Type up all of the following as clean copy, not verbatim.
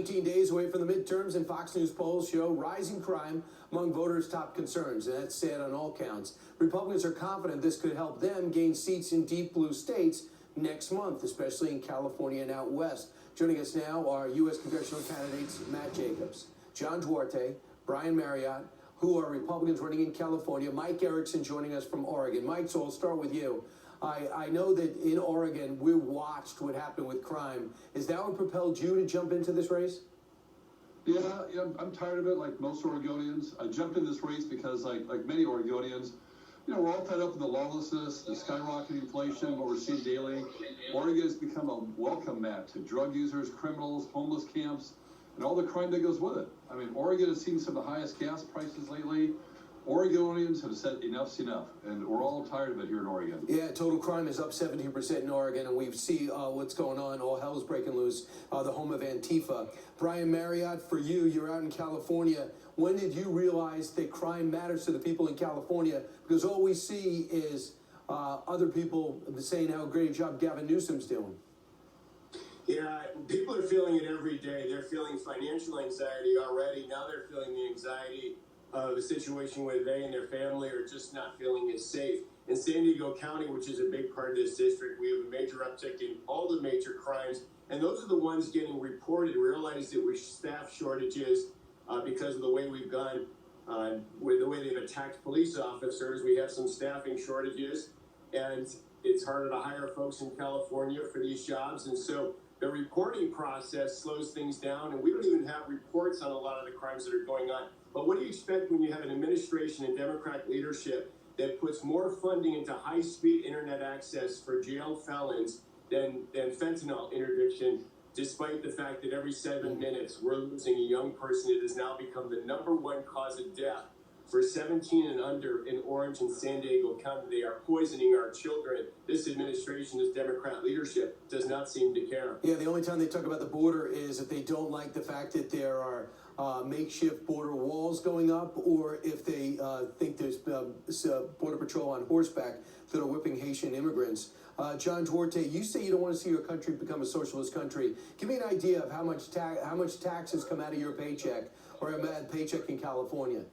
19 days away from the midterms, and Fox News polls show rising crime among voters' top concerns, and that's sad on all counts. Republicans are confident this could help them gain seats in deep blue states next month, especially in California and out west. Joining us now are U.S. Congressional candidates Matt Jacobs, John Duarte, Brian Maryott, who are Republicans running in California. Mike Erickson joining us from Oregon. Mike, so I'll start with you. I know that in Oregon, we watched what happened with crime. Is that what propelled you to jump into this race? Yeah, I'm tired of it, like most Oregonians. I jumped in this race because, like many Oregonians, we're all fed up with the lawlessness, the skyrocketing inflation, what we're seeing daily. Oregon has become a welcome mat to drug users, criminals, homeless camps, and all the crime that goes with it. I mean, Oregon has seen some of the highest gas prices lately. Oregonians have said enough's enough, and we're all tired of it here in Oregon. Yeah, total crime is up 17% in Oregon, and we see what's going on. All hell's breaking loose, the home of Antifa. Brian Maryott, for you, you're out in California. When did you realize that crime matters to the people in California? Because all we see is other people saying how great a job Gavin Newsom's doing. Yeah, people are feeling it every day. They're feeling financial anxiety already. Now they're feeling the anxiety of a situation where they and their family are just not feeling as safe. In San Diego County, which is a big part of this district, we have a major uptick in all the major crimes, and those are the ones getting reported. Realize that we staff shortages because of the way we've gone, with the way they've attacked police officers. We have some staffing shortages, and it's harder to hire folks in California for these jobs, and so the reporting process slows things down, and we don't even have reports on a lot of the crimes that are going on. But what do you expect when you have an administration and Democrat leadership that puts more funding into high-speed internet access for jailed felons than fentanyl interdiction, despite the fact that every 7 minutes we're losing a young person? It has now become the #1 cause of death for 17 and under in Orange and San Diego County. They are poisoning our children. This administration, this Democrat leadership, does not seem to care. Yeah, the only time they talk about the border is if they don't like the fact that there are makeshift border walls going up, or if they think there's Border Patrol on horseback that are whipping Haitian immigrants. John Duarte, you say you don't want to see your country become a socialist country. Give me an idea of how much taxes come out of your paycheck or a paycheck in California.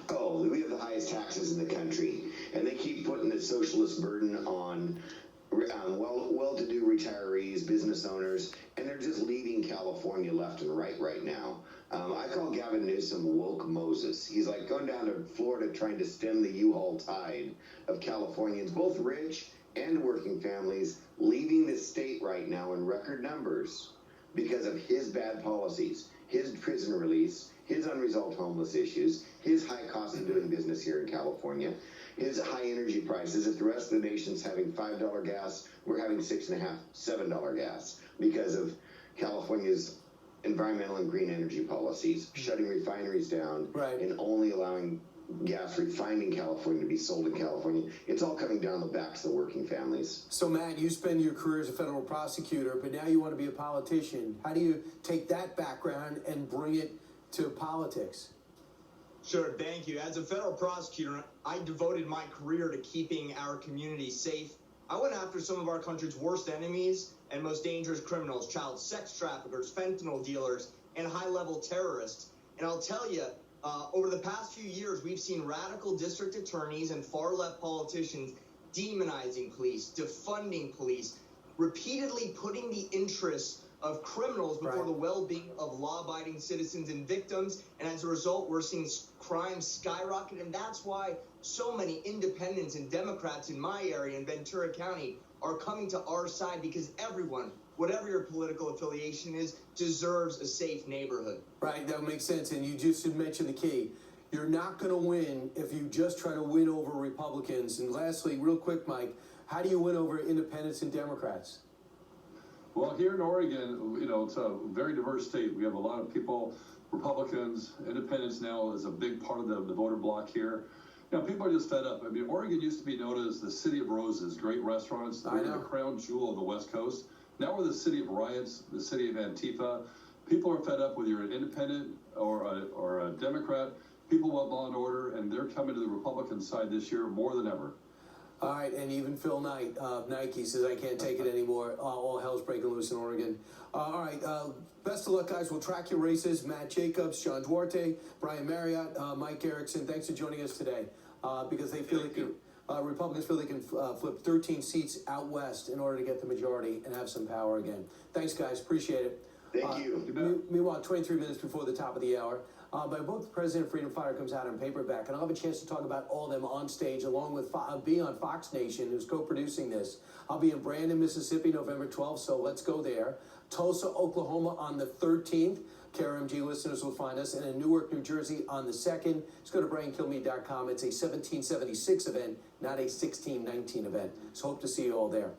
Oh, we have the highest taxes in the country, and they keep putting the socialist burden on well-to-do retirees, business owners, and they're just leading California left and right now. I call Gavin Newsom woke Moses. He's like going down to Florida trying to stem the U-Haul tide of Californians, both rich and working families, leaving the state right now in record numbers because of his bad policies, his prison release, his unresolved homeless issues, his high cost of doing business here in California, his high energy prices. If the rest of the nation's having $5 gas, we're having $6.50, $7 gas because of California's environmental and green energy policies, shutting refineries down, right, and only allowing gas refined in California to be sold in California. It's all coming down the backs of the working families. So, Matt, you spend your career as a federal prosecutor, but now you want to be a politician. How do you take that background and bring it to politics? Sure, thank you. As a federal prosecutor, I devoted my career to keeping our community safe. I went after some of our country's worst enemies and most dangerous criminals, child sex traffickers, fentanyl dealers, and high-level terrorists. And I'll tell you, over the past few years, we've seen radical district attorneys and far-left politicians demonizing police, defunding police, repeatedly putting the interests of criminals before the well-being of law-abiding citizens and victims. And as a result, we're seeing crime skyrocket. And that's why so many independents and Democrats in my area in Ventura County are coming to our side, because everyone, whatever your political affiliation is, deserves a safe neighborhood. Right, that makes sense. And you just mentioned the key. You're not going to win if you just try to win over Republicans. And lastly, real quick, Mike, how do you win over independents and Democrats? Well, here in Oregon, it's a very diverse state. We have a lot of people, Republicans, independents now is a big part of the voter bloc here. People are just fed up. I mean, Oregon used to be known as the City of Roses, great restaurants. We're the crown jewel of the West Coast. Now we're the city of riots, the city of Antifa. People are fed up whether you're an independent or a Democrat. People want law and order, and they're coming to the Republican side this year more than ever. All right, and even Phil Knight of Nike says, I can't take it anymore. All hell's hell's breaking loose in Oregon. All right, best of luck, guys. We'll track your races. Matt Jacobs, John Duarte, Brian Maryott, Mike Erickson. Thanks for joining us today. Because they feel they can, Republicans feel they can flip 13 seats out west in order to get the majority and have some power again. Thanks, guys. Appreciate it. Thank you. Meanwhile, 23 minutes before the top of the hour, my book, President Freedom Fighter, comes out in paperback, and I'll have a chance to talk about all of them on stage, along with being on Fox Nation, who's co-producing this. I'll be in Brandon, Mississippi, November 12th, so let's go there. Tulsa, Oklahoma on the 13th. KRMG listeners will find us, and in Newark, New Jersey on the 2nd. Just go to brainkillme.com. It's a 1776 event, not a 1619 event. So hope to see you all there.